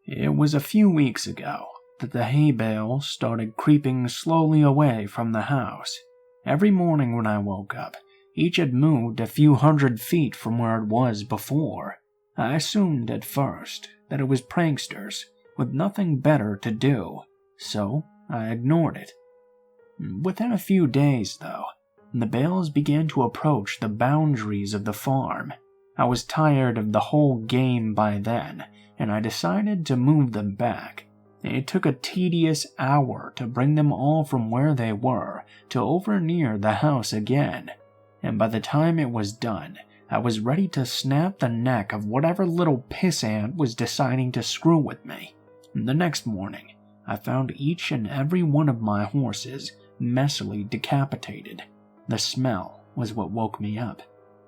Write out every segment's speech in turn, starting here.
It was a few weeks ago that the hay bales started creeping slowly away from the house. Every morning when I woke up, each had moved a few 100 feet from where it was before. I assumed at first that it was pranksters with nothing better to do, so I ignored it. Within a few days, though, the bales began to approach the boundaries of the farm. I was tired of the whole game by then, and I decided to move them back. It took a tedious hour to bring them all from where they were to over near the house again, and by the time it was done, I was ready to snap the neck of whatever little pissant was deciding to screw with me. The next morning, I found each and every one of my horses messily decapitated. The smell was what woke me up.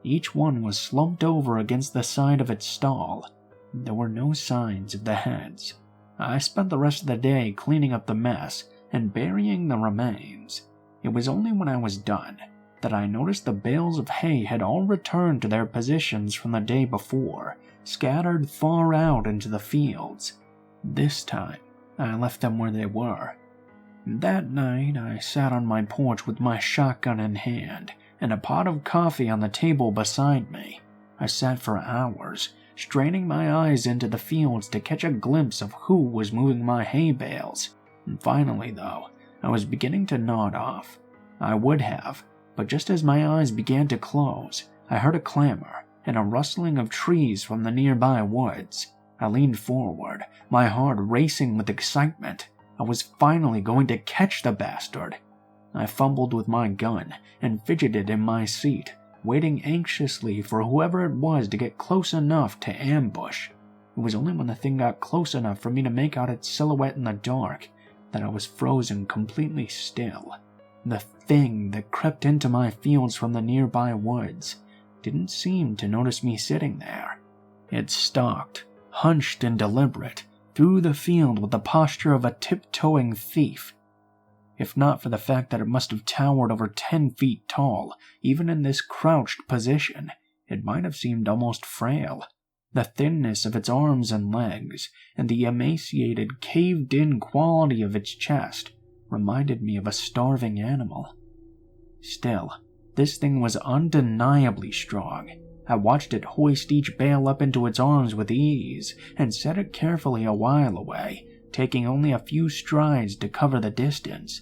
Each one was slumped over against the side of its stall. There were no signs of the heads. I spent the rest of the day cleaning up the mess and burying the remains. It was only when I was done that I noticed the bales of hay had all returned to their positions from the day before, scattered far out into the fields. This time, I left them where they were. That night, I sat on my porch with my shotgun in hand and a pot of coffee on the table beside me. I sat for hours, straining my eyes into the fields to catch a glimpse of who was moving my hay bales. And finally, though, I was beginning to nod off. I would have, but just as my eyes began to close, I heard a clamor and a rustling of trees from the nearby woods. I leaned forward, my heart racing with excitement. I was finally going to catch the bastard. I fumbled with my gun and fidgeted in my seat, waiting anxiously for whoever it was to get close enough to ambush. It was only when the thing got close enough for me to make out its silhouette in the dark that I was frozen completely still. The thing that crept into my fields from the nearby woods didn't seem to notice me sitting there. It stalked, hunched and deliberate, through the field with the posture of a tiptoeing thief. If not for the fact that it must have towered over 10 feet tall, even in this crouched position, it might have seemed almost frail. The thinness of its arms and legs, and the emaciated, caved-in quality of its chest reminded me of a starving animal. Still, this thing was undeniably strong. I watched it hoist each bale up into its arms with ease, and set it carefully a while away, taking only a few strides to cover the distance.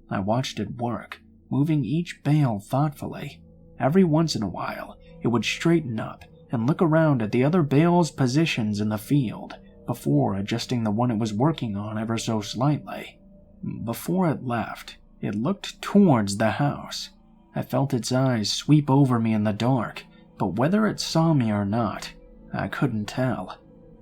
I watched it work, moving each bale thoughtfully. Every once in a while, it would straighten up and look around at the other bales' positions in the field, before adjusting the one it was working on ever so slightly. Before it left, it looked towards the house. I felt its eyes sweep over me in the dark, but whether it saw me or not, I couldn't tell.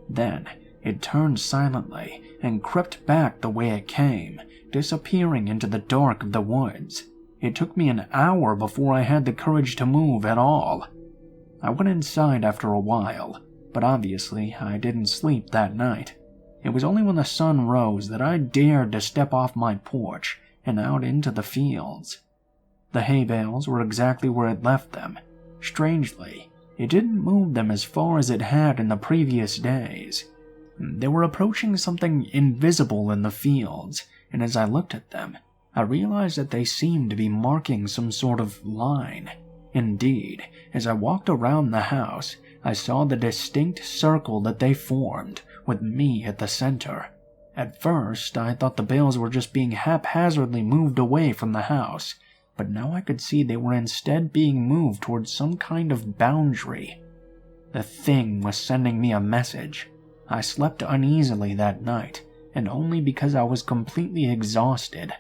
Then, it turned silently and crept back the way it came, disappearing into the dark of the woods. It took me an hour before I had the courage to move at all. I went inside after a while, but obviously I didn't sleep that night. It was only when the sun rose that I dared to step off my porch and out into the fields. The hay bales were exactly where it left them. Strangely, it didn't move them as far as it had in the previous days. They were approaching something invisible in the fields, and as I looked at them, I realized that they seemed to be marking some sort of line. Indeed, as I walked around the house, I saw the distinct circle that they formed, with me at the center. At first, I thought the bales were just being haphazardly moved away from the house, but now I could see they were instead being moved towards some kind of boundary. The thing was sending me a message. I slept uneasily that night, and only because I was completely exhausted.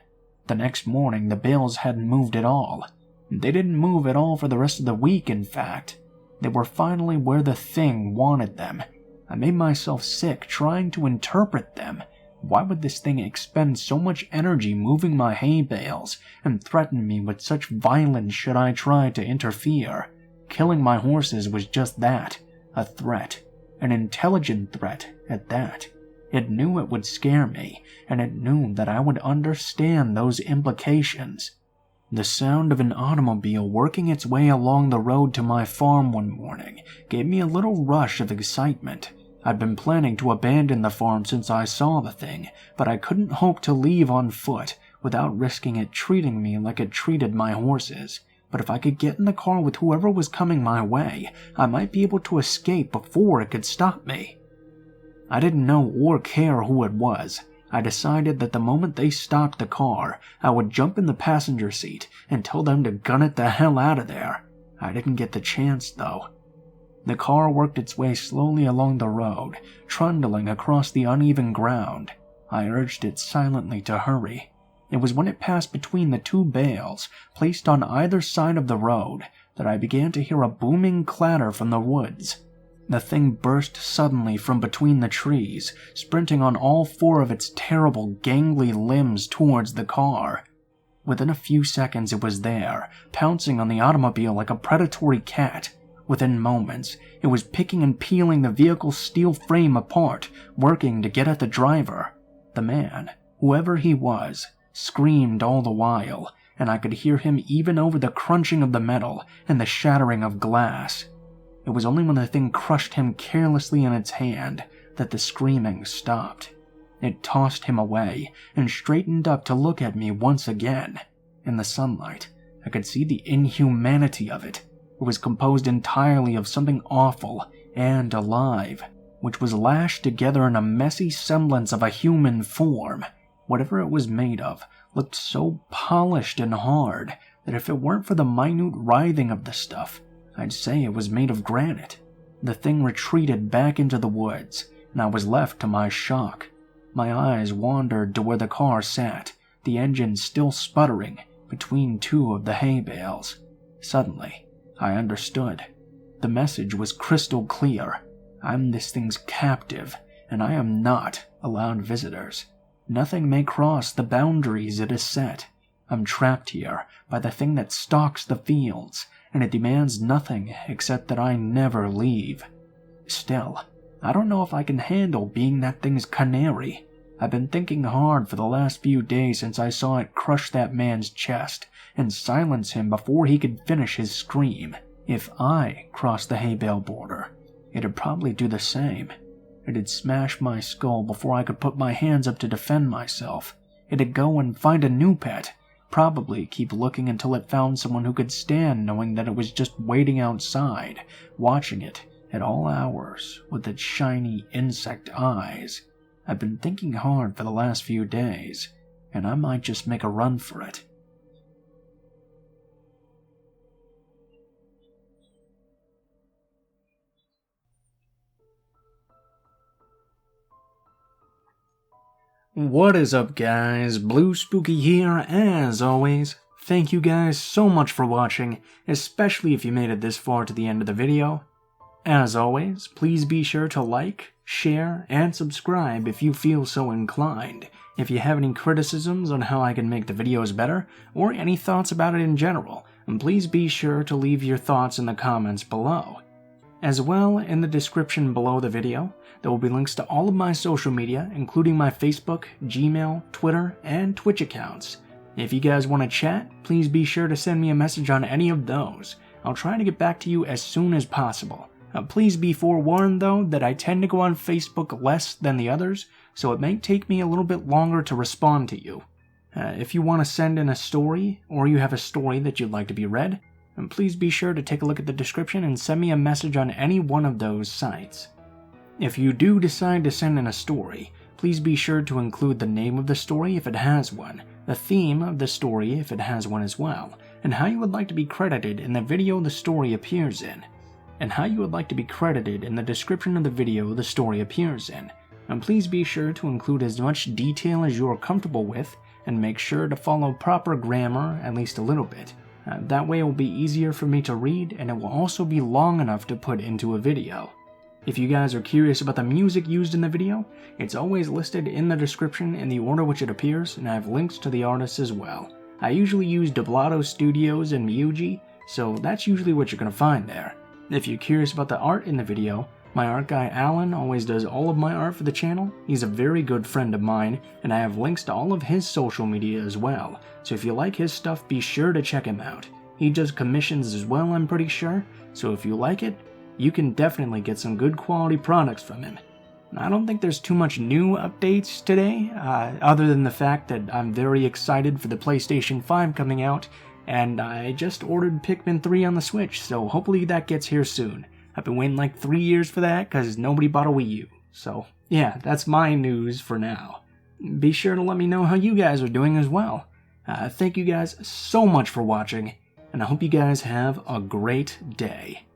The next morning, the bales hadn't moved at all. They didn't move at all for the rest of the week, in fact. They were finally where the thing wanted them. I made myself sick trying to interpret them. Why would this thing expend so much energy moving my hay bales and threaten me with such violence should I try to interfere? Killing my horses was just that, a threat, an intelligent threat at that. It knew it would scare me, and it knew that I would understand those implications. The sound of an automobile working its way along the road to my farm one morning gave me a little rush of excitement. I'd been planning to abandon the farm since I saw the thing, but I couldn't hope to leave on foot without risking it treating me like it treated my horses. But if I could get in the car with whoever was coming my way, I might be able to escape before it could stop me. I didn't know or care who it was. I decided that the moment they stopped the car, I would jump in the passenger seat and tell them to gun it the hell out of there. I didn't get the chance, though. The car worked its way slowly along the road, trundling across the uneven ground. I urged it silently to hurry. It was when it passed between the two bales, placed on either side of the road, that I began to hear a booming clatter from the woods. The thing burst suddenly from between the trees, sprinting on all four of its terrible, gangly limbs towards the car. Within a few seconds it was there, pouncing on the automobile like a predatory cat. Within moments, it was picking and peeling the vehicle's steel frame apart, working to get at the driver. The man, whoever he was, screamed all the while, and I could hear him even over the crunching of the metal and the shattering of glass. It was only when the thing crushed him carelessly in its hand that the screaming stopped. It tossed him away and straightened up to look at me once again. In the sunlight, I could see the inhumanity of it. It was composed entirely of something awful and alive, which was lashed together in a messy semblance of a human form. Whatever it was made of looked so polished and hard that if it weren't for the minute writhing of the stuff, I'd say it was made of granite. The thing retreated back into the woods, and I was left to my shock. My eyes wandered to where the car sat, the engine still sputtering, between two of the hay bales. Suddenly, I understood. The message was crystal clear. I'm this thing's captive, and I am not allowed visitors. Nothing may cross the boundaries it has set. I'm trapped here by the thing that stalks the fields, and it demands nothing except that I never leave. Still, I don't know if I can handle being that thing's canary. I've been thinking hard for the last few days since I saw it crush that man's chest and silence him before he could finish his scream. If I crossed the hay bale border, it'd probably do the same. It'd smash my skull before I could put my hands up to defend myself. It'd go and find a new pet, probably keep looking until it found someone who could stand knowing that it was just waiting outside, watching it at all hours with its shiny insect eyes. I've been thinking hard for the last few days, and I might just make a run for it. What is up, guys? Blue Spooky here, as always. Thank you guys so much for watching, especially if you made it this far to the end of the video. As always, please be sure to like, share, and subscribe if you feel so inclined. If you have any criticisms on how I can make the videos better, or any thoughts about it in general, please be sure to leave your thoughts in the comments below. As well, in the description below the video, there will be links to all of my social media, including my Facebook, Gmail, Twitter, and Twitch accounts. If you guys want to chat, please be sure to send me a message on any of those. I'll try to get back to you as soon as possible. Please be forewarned, though, that I tend to go on Facebook less than the others, so it may take me a little bit longer to respond to you. If you want to send in a story, or you have a story that you'd like to be read, please be sure to take a look at the description and send me a message on any one of those sites. If you do decide to send in a story, please be sure to include the name of the story if it has one, the theme of the story if it has one as well, and how you would like to be credited in the video the story appears in, and how you would like to be credited in the description of the video the story appears in. And please be sure to include as much detail as you are comfortable with, and make sure to follow proper grammar at least a little bit. That way it will be easier for me to read, and it will also be long enough to put into a video. If you guys are curious about the music used in the video, it's always listed in the description in the order which it appears, and I have links to the artists as well. I usually use Doblado Studios and Miyuji, so that's usually what you're going to find there. If you're curious about the art in the video, my art guy Alan always does all of my art for the channel. He's a very good friend of mine, and I have links to all of his social media as well, so if you like his stuff, be sure to check him out. He does commissions as well, I'm pretty sure, so if you like it, you can definitely get some good quality products from him. I don't think there's too much new updates today, other than the fact that I'm very excited for the PlayStation 5 coming out, and I just ordered Pikmin 3 on the Switch, so hopefully that gets here soon. I've been waiting like 3 years for that because nobody bought a Wii U. So, yeah, that's my news for now. Be sure to let me know how you guys are doing as well. Thank you guys so much for watching, and I hope you guys have a great day.